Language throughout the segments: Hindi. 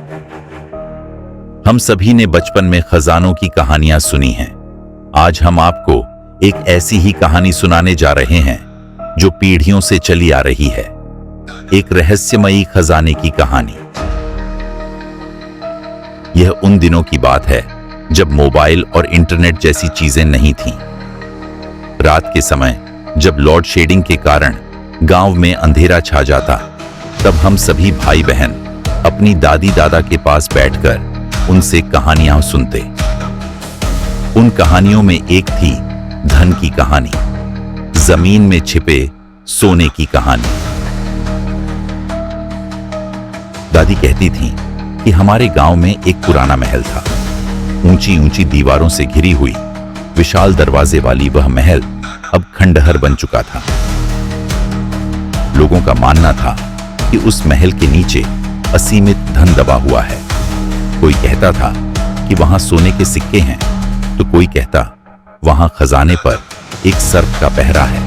हम सभी ने बचपन में खजानों की कहानियां सुनी हैं। आज हम आपको एक ऐसी ही कहानी सुनाने जा रहे हैं जो पीढ़ियों से चली आ रही है। एक रहस्यमयी खजाने की कहानी। यह उन दिनों की बात है जब मोबाइल और इंटरनेट जैसी चीजें नहीं थीं। रात के समय जब लोड शेडिंग के कारण गांव में अंधेरा छा जाता, तब हम सभी भाई बहन अपनी दादी दादा के पास बैठकर उनसे कहानियां सुनते। उन कहानियों में एक थी धन की कहानी, जमीन में छिपे सोने की कहानी। दादी कहती थी कि हमारे गांव में एक पुराना महल था। ऊंची ऊंची दीवारों से घिरी हुई विशाल दरवाजे वाली वह महल अब खंडहर बन चुका था। लोगों का मानना था कि उस महल के नीचे असीमित धन दबा हुआ है। कोई कहता था कि वहां सोने के सिक्के हैं, तो कोई कहता वहां खजाने पर एक सर्प का पहरा है।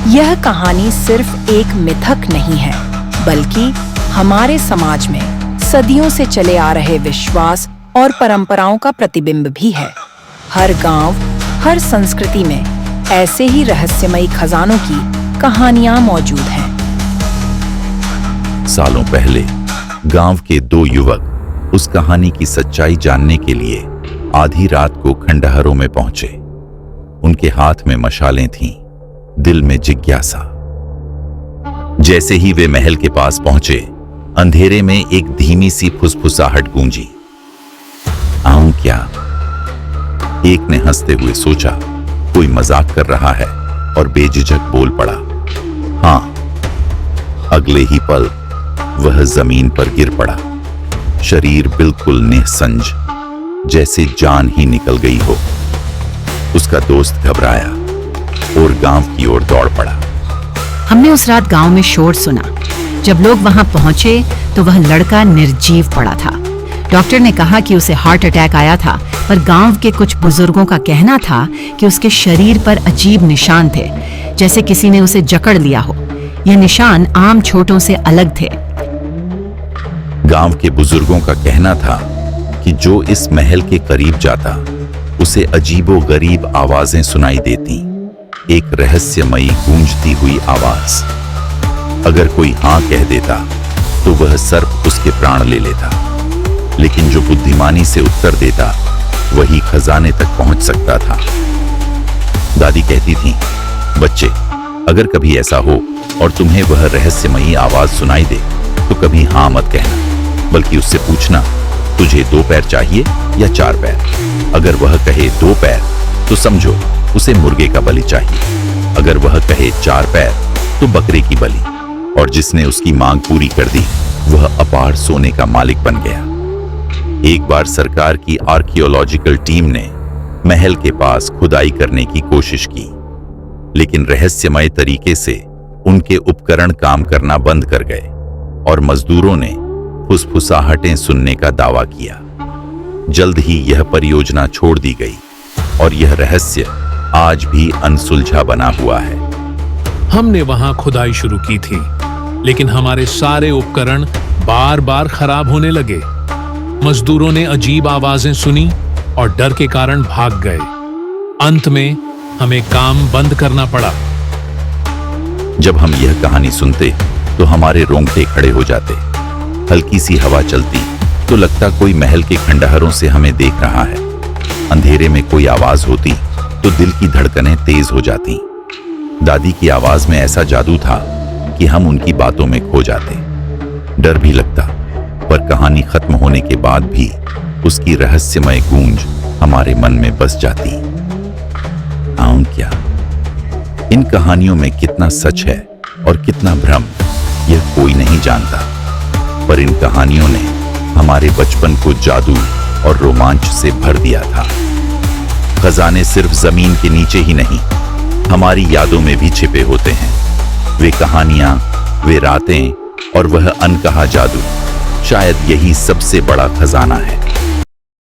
यह कहानी सिर्फ एक मिथक नहीं है, बल्कि हमारे समाज में सदियों से चले आ रहे विश्वास और परंपराओं का प्रतिबिंब भी है। हर गांव, हर संस्कृति में ऐसे ही रहस्यमयी खजानों की कहानियां मौजूद हैं। सालों पहले गांव के दो युवक उस कहानी की सच्चाई जानने के लिए आधी रात को खंडहरों में पहुंचे। उनके हाथ में मशालें थीं, दिल में जिज्ञासा। जैसे ही वे महल के पास पहुंचे, अंधेरे में एक धीमी सी फुसफुसाहट गूंजी। आऊं क्या? एक ने हंसते हुए सोचा कोई मजाक कर रहा है और बेझिझक बोल पड़ा, हाँ। अगले ही पल वह जमीन पर गिर पड़ा, शरीर बिल्कुल निस्संज, जैसे जान ही निकल गई हो। उसका दोस्त घबराया और गांव की ओर दौड़ पड़ा। हमने उस रात गांव में शोर सुना। जब लोग वहां पहुंचे तो वह लड़का निर्जीव पड़ा था। डॉक्टर ने कहा कि उसे हार्ट अटैक आया था, पर गांव के कुछ बुजुर्गों का कहना था कि उसके शरीर पर अजीब निशान थे, जैसे किसी ने उसे जकड़ लिया हो। यह निशान आम चोटों से अलग थे। गांव के बुजुर्गों का कहना था कि जो इस महल के करीब जाता, उसे अजीबो-गरीब आवाजें सुनाई देती, एक रहस्यमयी गूंजती हुई आवाज। अगर कोई हां कह देता तो वह सर्प उसके प्राण ले लेता, लेकिन जो बुद्धिमानी से उत्तर देता वही खजाने तक पहुंच सकता था। दादी कहती थी, बच्चे, अगर कभी ऐसा हो और तुम्हें वह रहस्यमयी आवाज सुनाई दे तो कभी हां मत कहना, बल्कि उससे पूछना, तुझे 2 पैर चाहिए या 4 पैर? अगर वह कहे 2 पैर तो समझो उसे मुर्गे का बलि चाहिए। अगर वह कहे 4 पैर तो बकरे की बलि। और जिसने उसकी मांग पूरी कर दी वह अपार सोने का मालिक बन गया। एक बार सरकार की आर्कियोलॉजिकल टीम ने महल के पास खुदाई करने की कोशिश की, लेकिन रहस्यमय तरीके से उनके उपकरण काम करना बंद कर गए और मजदूरों ने फुसफुसाहटें सुनने का दावा किया। जल्द ही यह परियोजना छोड़ दी गई और यह रहस्य आज भी अनसुलझा बना हुआ है। हमने वहां खुदाई शुरू की थी, लेकिन हमारे सारे उपकरण बार बार खराब होने लगे। मजदूरों ने अजीब आवाजें सुनी और डर के कारण भाग गए। अंत में हमें काम बंद करना पड़ा। जब हम यह कहानी सुनते तो हमारे रोंगटे खड़े हो जाते। हल्की सी हवा चलती तो लगता कोई महल के खंडहरों से हमें देख रहा है। अंधेरे में कोई आवाज होती तो दिल की धड़कनें तेज हो जाती। दादी की आवाज में ऐसा जादू था कि हम उनकी बातों में खो जाते। डर भी लगता, पर कहानी खत्म होने के बाद भी उसकी रहस्यमय गूंज हमारे मन में बस जाती। आऊं क्या? इन कहानियों में कितना सच है और कितना भ्रम, यह कोई नहीं जानता, पर इन कहानियों ने हमारे बचपन को जादू और रोमांच से भर दिया था। खजाने सिर्फ जमीन के नीचे ही नहीं, हमारी यादों में भी छिपे होते हैं। वे कहानियां, वे रातें और वह अनकहा जादू, शायद यही सबसे बड़ा खजाना है।